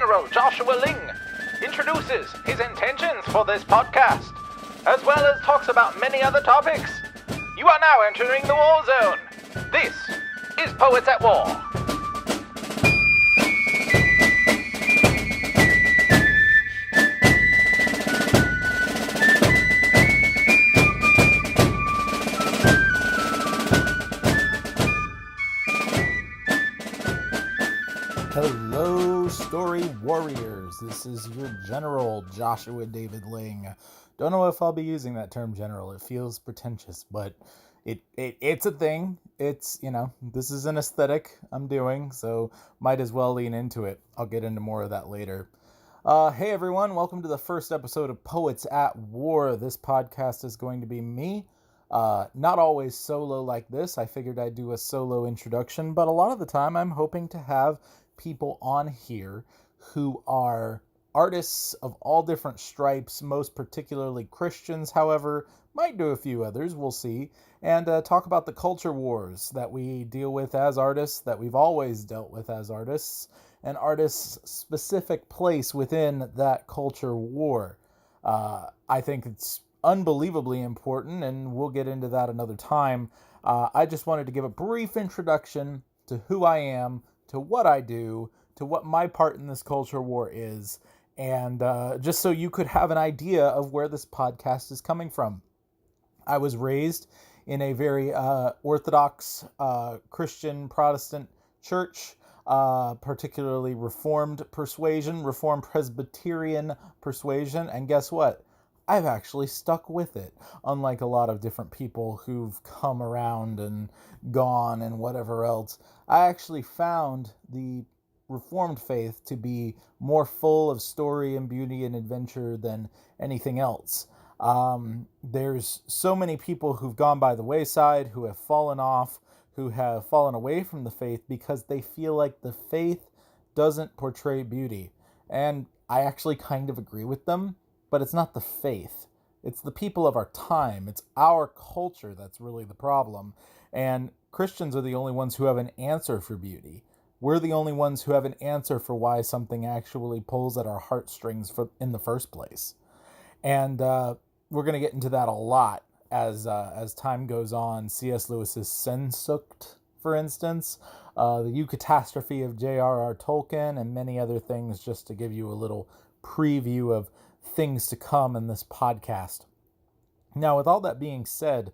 General Joshua Ling introduces his intentions for this podcast, as well as talks about many other topics. You are now entering the war zone. This is Poets at War. Hello, Story Warriors. This is your General, Joshua David Ling. Don't know if I'll be using that term general. It feels pretentious, but it's a thing. It's, this is an aesthetic I'm doing, so might as well lean into it. I'll get into more of that later. Hey, everyone. Welcome to the first episode of Poets at War. This podcast is going to be me. Not always solo like this. I figured I'd do a solo introduction, but a lot of the time I'm hoping to have people on here who are artists of all different stripes, most particularly Christians, however, might do a few others, we'll see, and talk about the culture wars that we deal with as artists, that we've always dealt with as artists, and artists' specific place within that culture war. I think it's unbelievably important, and we'll get into that another time. I just wanted to give a brief introduction to who I am, to what I do, to what my part in this culture war is, and just so you could have an idea of where this podcast is coming from. I was raised in a very Orthodox Christian Protestant church, particularly Reformed persuasion, Reformed Presbyterian persuasion, and guess what? I've actually stuck with it, unlike a lot of different people who've come around and gone and whatever else. I actually found the Reformed faith to be more full of story and beauty and adventure than anything else. There's so many people who've gone by the wayside, who have fallen off, who have fallen away from the faith because they feel like the faith doesn't portray beauty. And I actually kind of agree with them. But it's not the faith. It's the people of our time. It's our culture that's really the problem. And Christians are the only ones who have an answer for beauty. We're the only ones who have an answer for why something actually pulls at our heartstrings in the first place. And we're going to get into that a lot as time goes on. C.S. Lewis's Sehnsucht, for instance, the Eucatastrophe of J.R.R. Tolkien, and many other things, just to give you a little preview of things to come in this podcast. Now, with all that being said,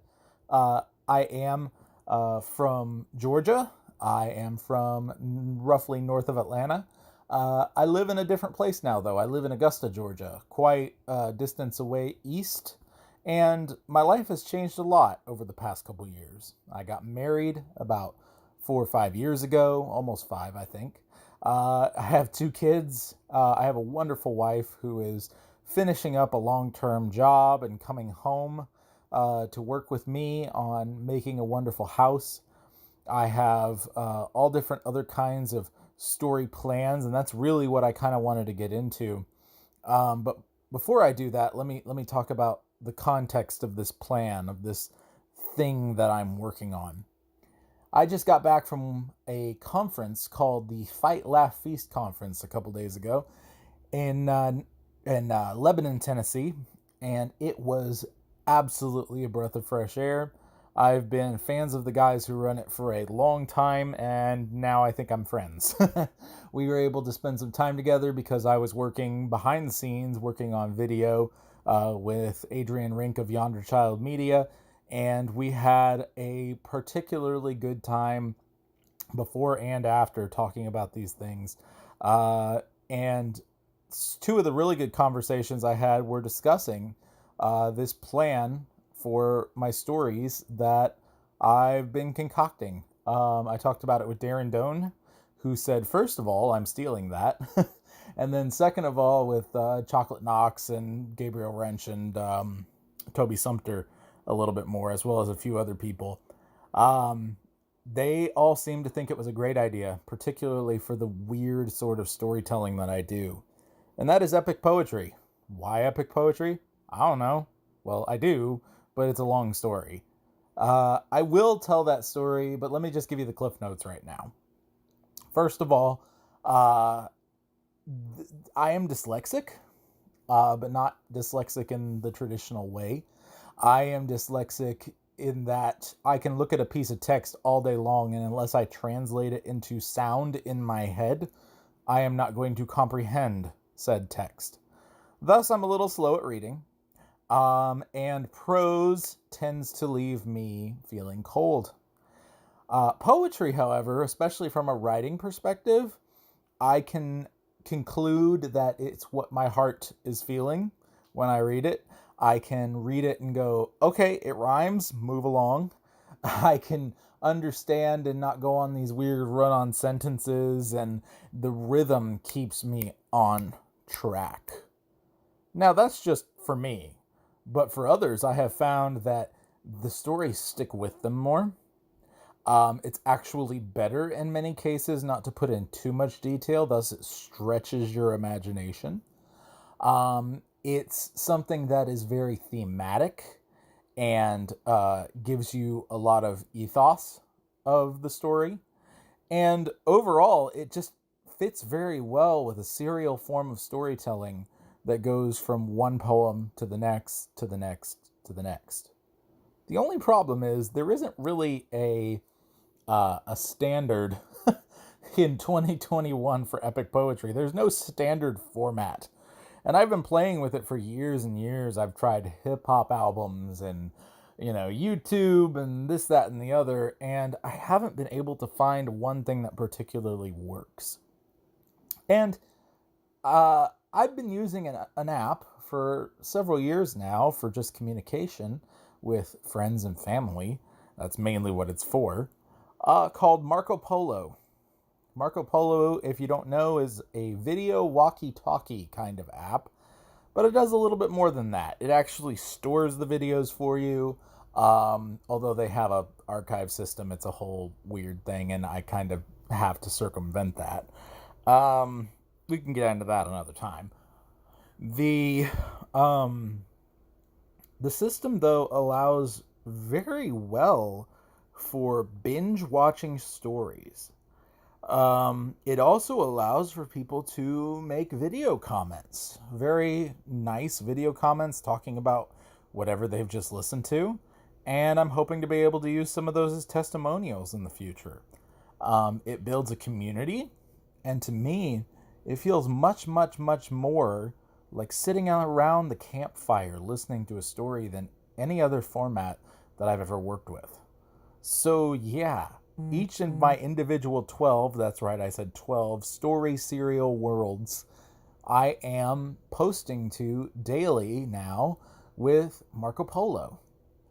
I am from Georgia. I am from roughly north of Atlanta. I live in a different place now, though. I live in Augusta, Georgia, quite a distance away east, and my life has changed a lot over the past couple years. I got married about 4 or 5 years ago, almost 5, I think. I have 2 kids. I have a wonderful wife who is finishing up a long-term job and coming home to work with me on making a wonderful house. I have all different other kinds of story plans, and that's really what I kind of wanted to get into. But before I do that, let me talk about the context of this plan, of this thing that I'm working on. I just got back from a conference called the Fight, Laugh, Feast Conference a couple days ago in Lebanon, Tennessee, and it was absolutely a breath of fresh air. I've been fans of the guys who run it for a long time, and now I think I'm friends. We were able to spend some time together because I was working behind the scenes, working on video with Adrian Rink of Yonder Child Media, and we had a particularly good time before and after talking about these things. And 2 of the really good conversations I had were discussing this plan for my stories that I've been concocting. I talked about it with Darren Doan, who said, first of all, I'm stealing that. And then second of all, with Chocolate Knox and Gabriel Wrench and Toby Sumter a little bit more, as well as a few other people. They all seemed to think it was a great idea, particularly for the weird sort of storytelling that I do. And that is epic poetry. Why epic poetry? I don't know. Well, I do, but it's a long story. I will tell that story, but let me just give you the cliff notes right now. First of all, I am dyslexic, but not dyslexic in the traditional way. I am dyslexic in that I can look at a piece of text all day long, and unless I translate it into sound in my head, I am not going to comprehend said text. Thus, I'm a little slow at reading, and prose tends to leave me feeling cold. Poetry, however, especially from a writing perspective, I can conclude that it's what my heart is feeling when I read it. I can read it and go, okay, it rhymes, move along. I can understand and not go on these weird run on sentences, and the rhythm keeps me on track. Now, that's just for me, but for others, I have found that the stories stick with them more. It's actually better in many cases not to put in too much detail, thus it stretches your imagination. It's something that is very thematic and gives you a lot of ethos of the story. And overall, it just fits very well with a serial form of storytelling that goes from one poem to the next, to the next, to the next. The only problem is there isn't really a standard in 2021 for epic poetry. There's no standard format. And I've been playing with it for years and years. I've tried hip hop albums and, YouTube and this, that, and the other, and I haven't been able to find one thing that particularly works. And I've been using an app for several years now for just communication with friends and family. That's mainly what it's for. Called Marco Polo. Marco Polo, if you don't know, is a video walkie-talkie kind of app, but it does a little bit more than that. It actually stores the videos for you. Although they have a archive system, it's a whole weird thing, and I kind of have to circumvent that. We can get into that another time. The system, though, allows very well for binge watching stories. It also allows for people to make video comments, very nice video comments talking about whatever they've just listened to. And I'm hoping to be able to use some of those as testimonials in the future. It builds a community, and to me, it feels much, much, much more like sitting around the campfire listening to a story than any other format that I've ever worked with. So yeah, each of my individual 12, that's right, I said 12, story serial worlds, I am posting to daily now with Marco Polo.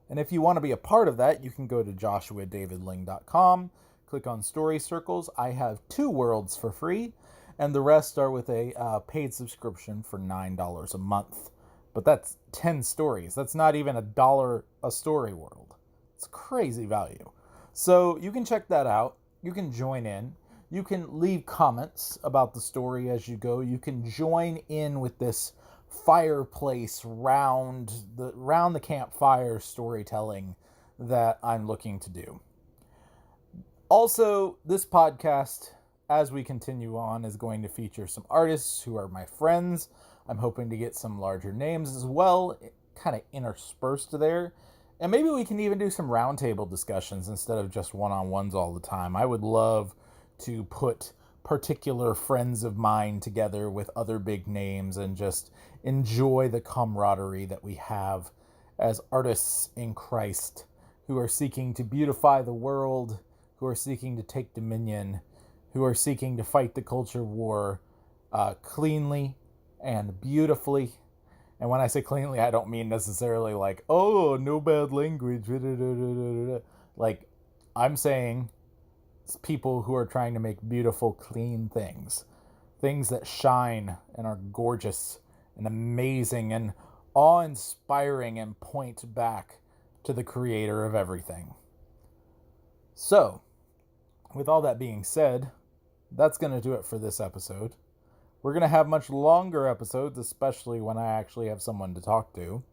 And if you want to be a part of that, you can go to joshuadavidling.com, click on Story Circles. I have 2 worlds for free, and the rest are with a paid subscription for $9 a month. But that's 10 stories. That's not even $1 a story world. It's crazy value. So you can check that out. You can join in. You can leave comments about the story as you go. You can join in with this fireplace round the campfire storytelling that I'm looking to do. Also, this podcast, as we continue on, is going to feature some artists who are my friends. I'm hoping to get some larger names as well, kind of interspersed there. And maybe we can even do some roundtable discussions instead of just one-on-ones all the time. I would love to put particular friends of mine together with other big names and just enjoy the camaraderie that we have as artists in Christ who are seeking to beautify the world, who are seeking to take dominion, who are seeking to fight the culture war cleanly and beautifully. And when I say cleanly, I don't mean necessarily like, oh, no bad language. Like, I'm saying people who are trying to make beautiful, clean things. Things that shine and are gorgeous and amazing and awe-inspiring and point back to the creator of everything. So, with all that being said, that's going to do it for this episode. We're going to have much longer episodes, especially when I actually have someone to talk to.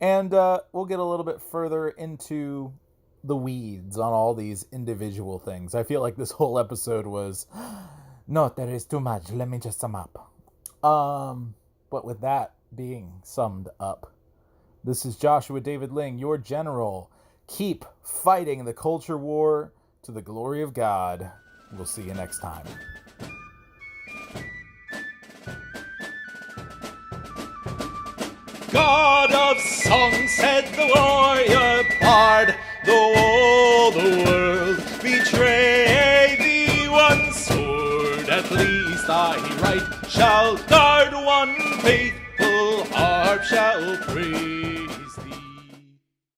And we'll get a little bit further into the weeds on all these individual things. I feel like this whole episode was No, there is too much. Let me just sum up. But with that being summed up, this is Joshua David Ling, your general. Keep fighting the culture war to the glory of God. We'll see you next time. God of song, said the warrior bard, though all the world betray thee, one sword at least thy right shall guard, one faithful harp shall praise.